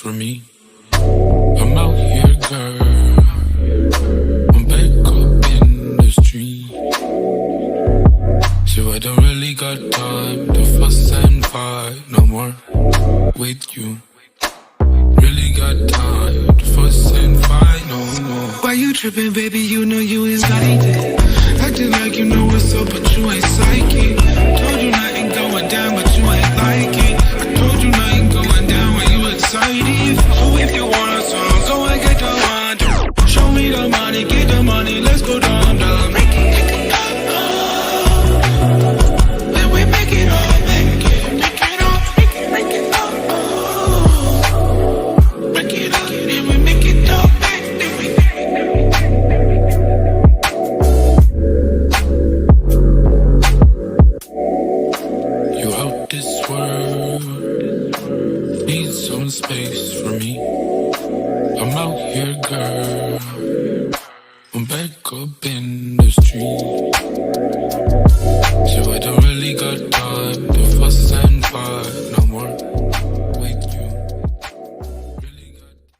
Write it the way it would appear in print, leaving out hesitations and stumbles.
for me. I'm out here, girl. I'm back up in the street. So I don't really got time to fuss and fight no more with you. Really got time to fuss and fight no more. Why you tripping, baby? You know you ain't got it. Acting like you know what's up, but you ain't psychic. Told you nothing going down, but you ain't like it. I told you nothing going down when you excited. So if you want a song, go and get the one. Show me the money, get the money, let's go down, down. Make it then we make it all, make it all, make it all. Make it all, then we make it all, You out this world, need some space for me. I'm out here, girl. I'm back up in